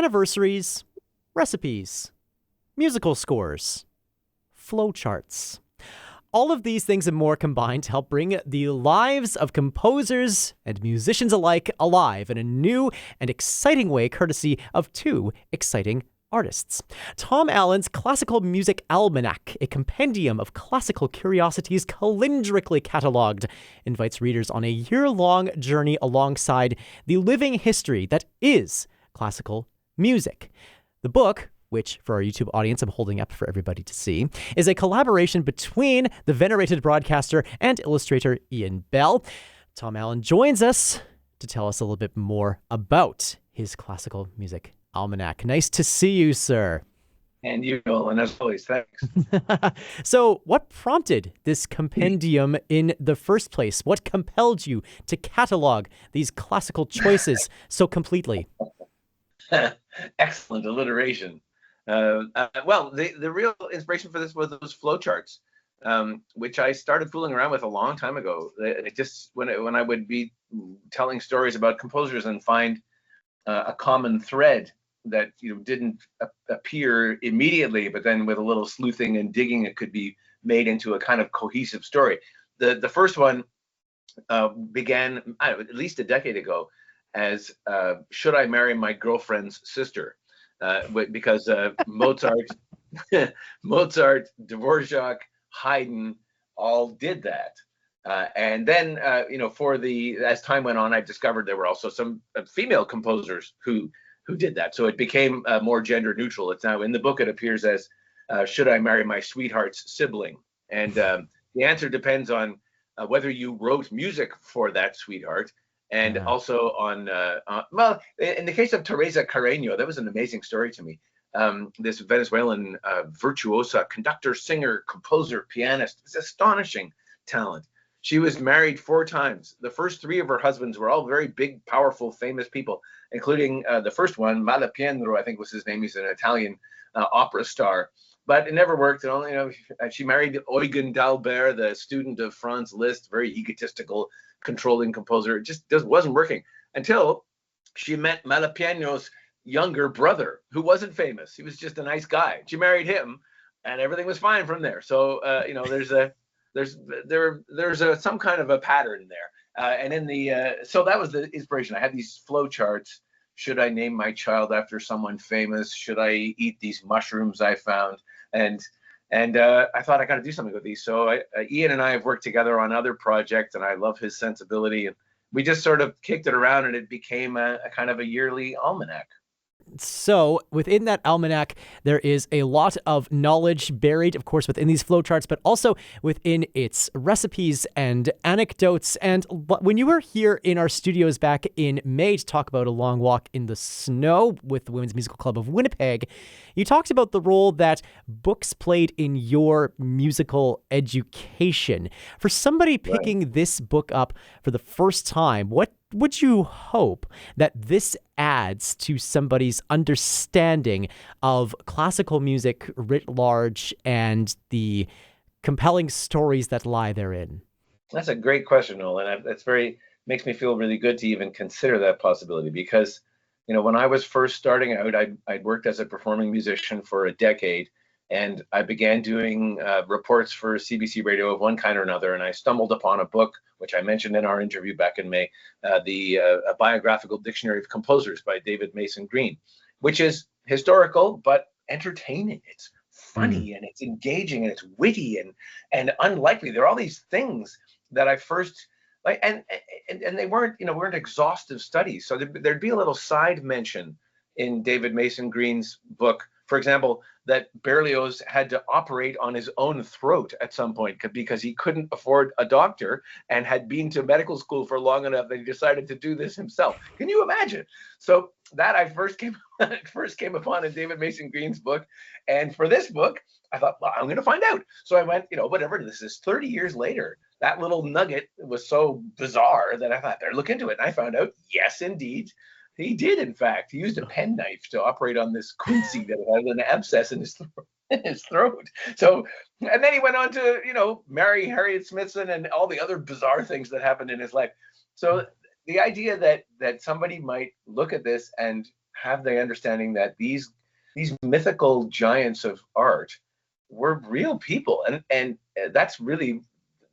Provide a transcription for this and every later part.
anniversaries, recipes, musical scores, flowcharts. All of these things and more combine to help bring the lives of composers and musicians alike alive in a new and exciting way, courtesy of two exciting artists. Tom Allen's Classical Musick Almynack, a compendium of classical curiosities calendrically catalogued, invites readers on a year-long journey alongside the living history that is classical music. The book, which for our YouTube audience I'm holding up for everybody to see, is a collaboration between the venerated broadcaster and illustrator Ian Bell. Tom Allen joins us to tell us a little bit more about his Classical Musick Almynack. Nice to see you, sir. And you, Nolan, as always, thanks. So what prompted this compendium in the first place? What compelled you to catalog these classical choices so completely? Excellent alliteration. Well, the real inspiration for this was those flowcharts, which I started fooling around with a long time ago. It just when I would be telling stories about composers and find a common thread that didn't appear immediately, but then with a little sleuthing and digging, it could be made into a kind of cohesive story. The first one began at least a decade ago as "Should I Marry My Girlfriend's Sister?" Because Mozart, Dvorak, Haydn all did that. And then, as time went on, I discovered there were also some female composers who did that. So it became more gender neutral. It's now in the book. It appears as "Should I Marry My Sweetheart's Sibling?" And the answer depends on whether you wrote music for that sweetheart. And also well, in the case of Teresa Carreño, that was an amazing story to me. This Venezuelan virtuosa, conductor, singer, composer, pianist, it's astonishing talent. She was married 4 times. The first 3 of her husbands were all very big, powerful, famous people, including the first one, Malapienro, I think was his name. He's an Italian opera star. But it never worked. It only, she married Eugen d'Albert, the student of Franz Liszt, very egotistical, controlling composer. It just wasn't working until she met Malapieno's younger brother, who wasn't famous. He was just a nice guy. She married him, and everything was fine from there. So there's some kind of a pattern there. And in the so that was the inspiration. I had these flow charts. Should I name my child after someone famous? Should I eat these mushrooms I found? And I thought I got to do something with these. So Ian and I have worked together on other projects, and I love his sensibility. And we just sort of kicked it around, and it became a kind of a yearly almanac. So within that almanac, there is a lot of knowledge buried, of course, within these flowcharts, but also within its recipes and anecdotes. And when you were here in our studios back in May to talk about A Long Walk in the Snow with the Women's Musical Club of Winnipeg, you talked about the role that books played in your musical education. For somebody picking this book up for the first time, what would you hope that this adds to somebody's understanding of classical music writ large and the compelling stories that lie therein? That's a great question, Nolan. That's makes me feel really good to even consider that possibility, because when I was first starting out, I'd worked as a performing musician for a decade, and I began doing reports for CBC Radio of one kind or another, and I stumbled upon a book, which I mentioned in our interview back in May, a biographical dictionary of composers by David Mason Green, which is historical but entertaining. It's funny and it's engaging and it's witty and unlikely. There are all these things that I first like, and they weren't exhaustive studies. So there'd be a little side mention in David Mason Green's book, for example, that Berlioz had to operate on his own throat at some point because he couldn't afford a doctor and had been to medical school for long enough that he decided to do this himself. Can you imagine? So that I first came upon in David Mason Green's book. And for this book, I thought, well, I'm going to find out. So I went, whatever, this is 30 years later. That little nugget was so bizarre that I thought, better look into it. And I found out, yes, indeed, he did, in fact. He used a penknife to operate on this Quincy that had an abscess in his throat. So, and then he went on to, marry Harriet Smithson and all the other bizarre things that happened in his life. So the idea that somebody might look at this and have the understanding that these mythical giants of art were real people, and that's really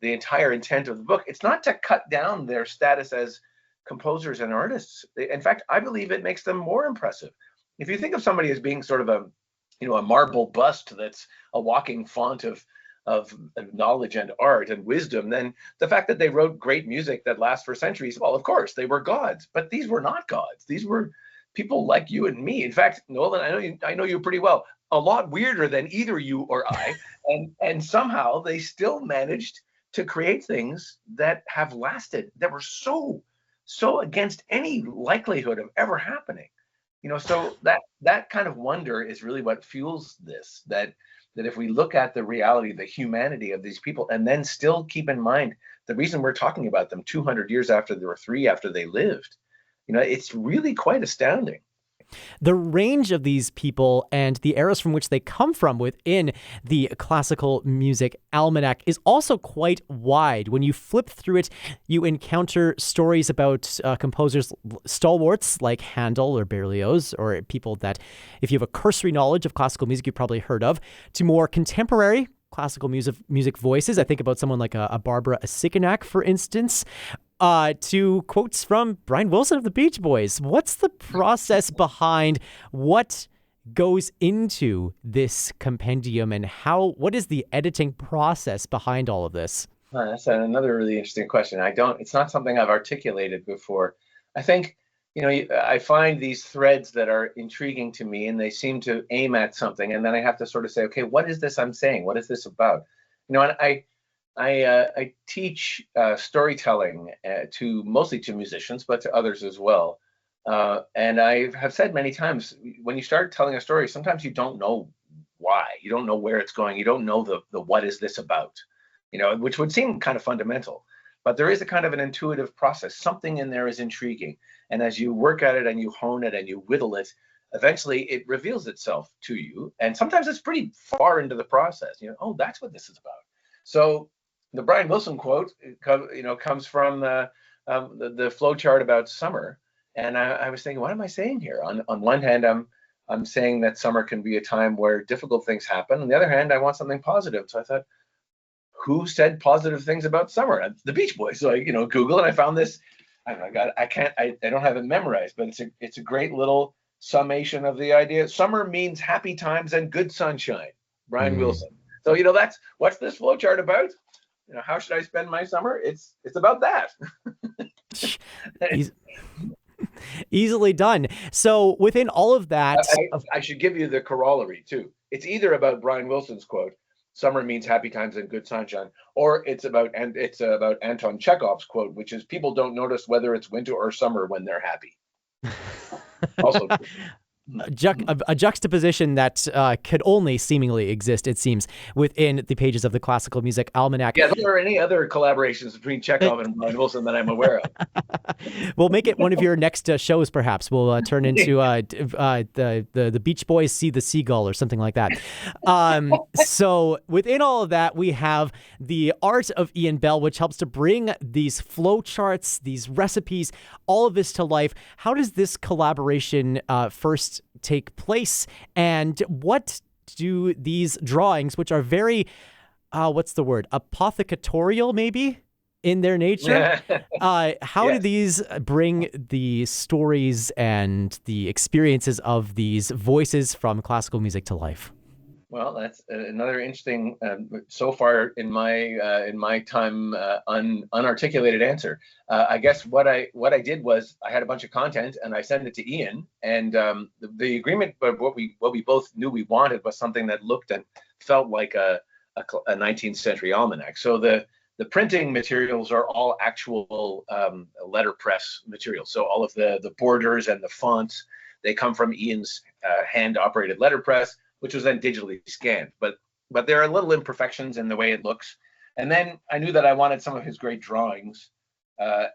the entire intent of the book. It's not to cut down their status as composers and artists. In fact, I believe it makes them more impressive. If you think of somebody as being sort of a marble bust that's a walking font of knowledge and art and wisdom, then the fact that they wrote great music that lasts for centuries, well, of course, they were gods, but these were not gods. These were people like you and me. In fact, Nolan, I know you pretty well, a lot weirder than either you or I, and somehow they still managed to create things that have lasted, that were so against any likelihood of ever happening. So that kind of wonder is really what fuels this, that if we look at the reality, the humanity of these people, and then still keep in mind the reason we're talking about them 200 years after they lived, it's really quite astounding. The range of these people and the eras from which they come from within the Classical Music Almanac is also quite wide. When you flip through it, you encounter stories about composers stalwarts like Handel or Berlioz, or people that, if you have a cursory knowledge of classical music, you've probably heard of, to more contemporary classical music voices. I think about someone like a Barbara Asikanak, for instance, to quotes from Brian Wilson of the Beach Boys. What's the process behind what goes into this compendium, and what is the editing process behind all of this? That's another really interesting question. It's not something I've articulated before. I think, I find these threads that are intriguing to me, and they seem to aim at something, and then I have to sort of say, okay, what is this I'm saying? What is this about? And I teach storytelling mostly to musicians, but to others as well. And I have said many times, when you start telling a story, sometimes you don't know why, you don't know where it's going, you don't know the what is this about, which would seem kind of fundamental. But there is a kind of an intuitive process. Something in there is intriguing. And as you work at it and you hone it and you whittle it, eventually it reveals itself to you. And sometimes it's pretty far into the process. Oh, that's what this is about. So the Brian Wilson quote, comes from the flow chart about summer. And I was thinking, what am I saying here? On one hand, I'm saying that summer can be a time where difficult things happen. On the other hand, I want something positive. So I thought, who said positive things about summer? The Beach Boys. So I, Google, and I found this. I don't have it memorized, but it's a great little summation of the idea. Summer means happy times and good sunshine. Brian Wilson. So that's what's this flowchart about? How should I spend my summer? It's about that. Easily done. So within all of that, I should give you the corollary too. It's either about Brian Wilson's quote, "Summer means happy times and good sunshine," or it's about Anton Chekhov's quote, which is, "People don't notice whether it's winter or summer when they're happy." Also true. A juxtaposition that could only seemingly exist, it seems, within the pages of the Classical Music Almanac. Yeah, there are any other collaborations between Chekhov and Brian Wilson that I'm aware of. We'll make it one of your next shows, perhaps. We'll turn into the Beach Boys See the Seagull or something like that. So within all of that, we have the art of Ian Bell, which helps to bring these flow charts, these recipes, all of this to life. How does this collaboration first take place, and what do these drawings, which are very what's the word, apothecatorial maybe in their nature, how do these bring the stories and the experiences of these voices from classical music to life? Well, that's another interesting, so far in my time, unarticulated answer. I guess what I did was I had a bunch of content and I sent it to Ian, and the agreement of what we both knew we wanted was something that looked and felt like a 19th century almanac. So the printing materials are all actual letterpress materials. So all of the borders and the fonts, they come from Ian's hand-operated letterpress, which was then digitally scanned. But there are little imperfections in the way it looks. And then I knew that I wanted some of his great drawings.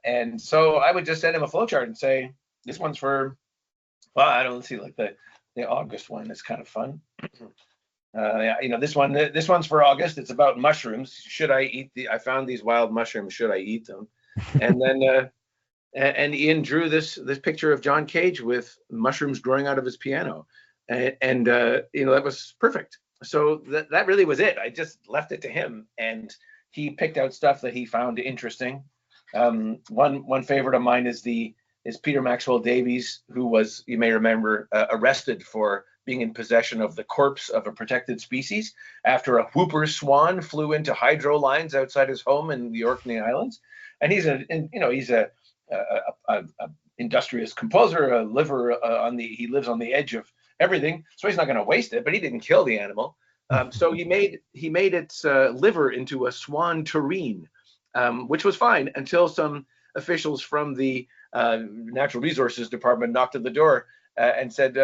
And so I would just send him a flowchart and say, this one's for, well, I don't see, like the August one is kind of fun. This one's for August. It's about mushrooms. Should I eat I found these wild mushrooms. Should I eat them? And and Ian drew this picture of John Cage with mushrooms growing out of his piano, and that was perfect. So that really was it. I just left it to him, and he picked out stuff that he found interesting. One favorite of mine is Peter Maxwell Davies, who was, you may remember, arrested for being in possession of the corpse of a protected species after a whooper swan flew into hydro lines outside his home in the Orkney Islands. And he's a industrious composer, he lives on the edge of everything, so he's not going to waste it. But he didn't kill the animal, so he made its liver into a swan tureen, which was fine until some officials from the Natural Resources Department knocked at the door and said,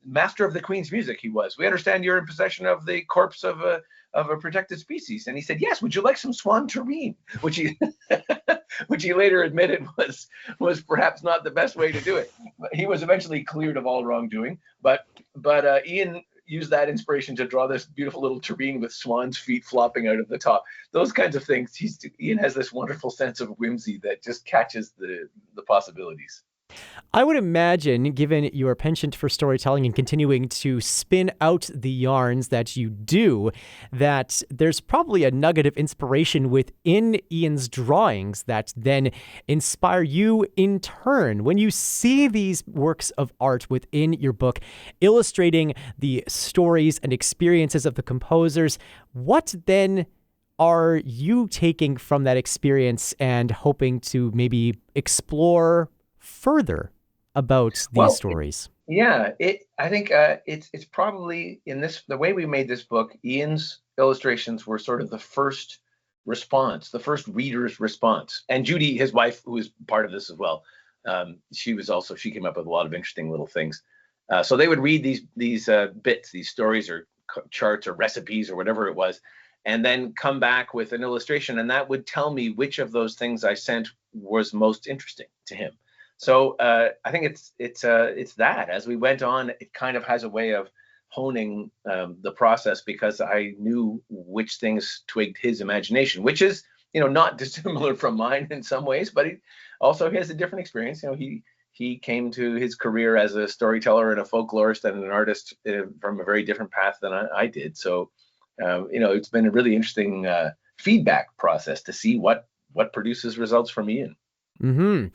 master of the Queen's music he was. We understand you're in possession of the corpse of a protected species. And he said, yes, would you like some swan tureen? Which he which he later admitted was perhaps not the best way to do it. But he was eventually cleared of all wrongdoing. But Ian used that inspiration to draw this beautiful little tureen with swan's feet flopping out of the top. Those kinds of things. Ian has this wonderful sense of whimsy that just catches the possibilities. I would imagine, given your penchant for storytelling and continuing to spin out the yarns that you do, that there's probably a nugget of inspiration within Ian's drawings that then inspire you in turn. When you see these works of art within your book, illustrating the stories and experiences of the composers, what then are you taking from that experience and hoping to maybe explore further about these stories? I think it's probably the way we made this book. Ian's illustrations were sort of the first response, the first reader's response. And Judy, his wife, who is part of this as well, she came up with a lot of interesting little things. So they would read these bits, these stories or charts or recipes or whatever it was, and then come back with an illustration, and that would tell me which of those things I sent was most interesting to him. So I think it's that as we went on, it kind of has a way of honing the process, because I knew which things twigged his imagination, which is, not dissimilar from mine in some ways, but he has a different experience. He came to his career as a storyteller and a folklorist and an artist from a very different path than I did. So, it's been a really interesting feedback process to see what produces results from Ian. Mm-hmm.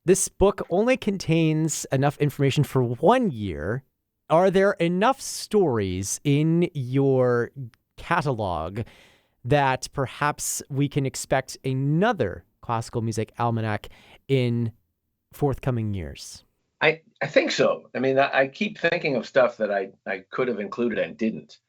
This book only contains enough information for 1 year. Are there enough stories in your catalog that perhaps we can expect another Classical Musick Almanac in forthcoming years? I think so. I mean, I keep thinking of stuff that I could have included and didn't.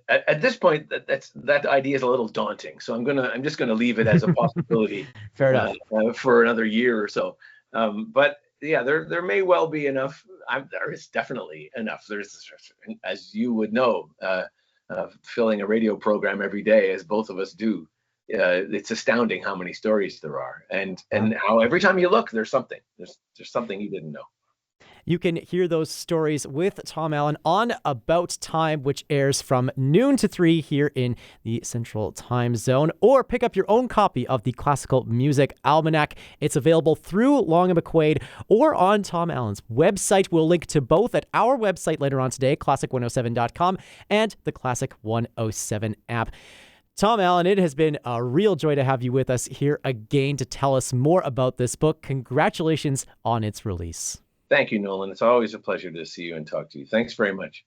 At this point, that idea is a little daunting, so I'm just gonna leave it as a possibility. Fair enough. For another year or so. But yeah, there may well be enough. There is definitely enough. There's, as you would know, filling a radio program every day, as both of us do. It's astounding how many stories there are, and how every time you look, there's something. There's something you didn't know. You can hear those stories with Tom Allen on About Time, which airs from noon to 3 here in the Central Time Zone, or pick up your own copy of the Classical Musick Almanack. It's available through Long & McQuaid or on Tom Allen's website. We'll link to both at our website later on today, classic107.com, and the Classic 107 app. Tom Allen, it has been a real joy to have you with us here again to tell us more about this book. Congratulations on its release. Thank you, Nolan. It's always a pleasure to see you and talk to you. Thanks very much.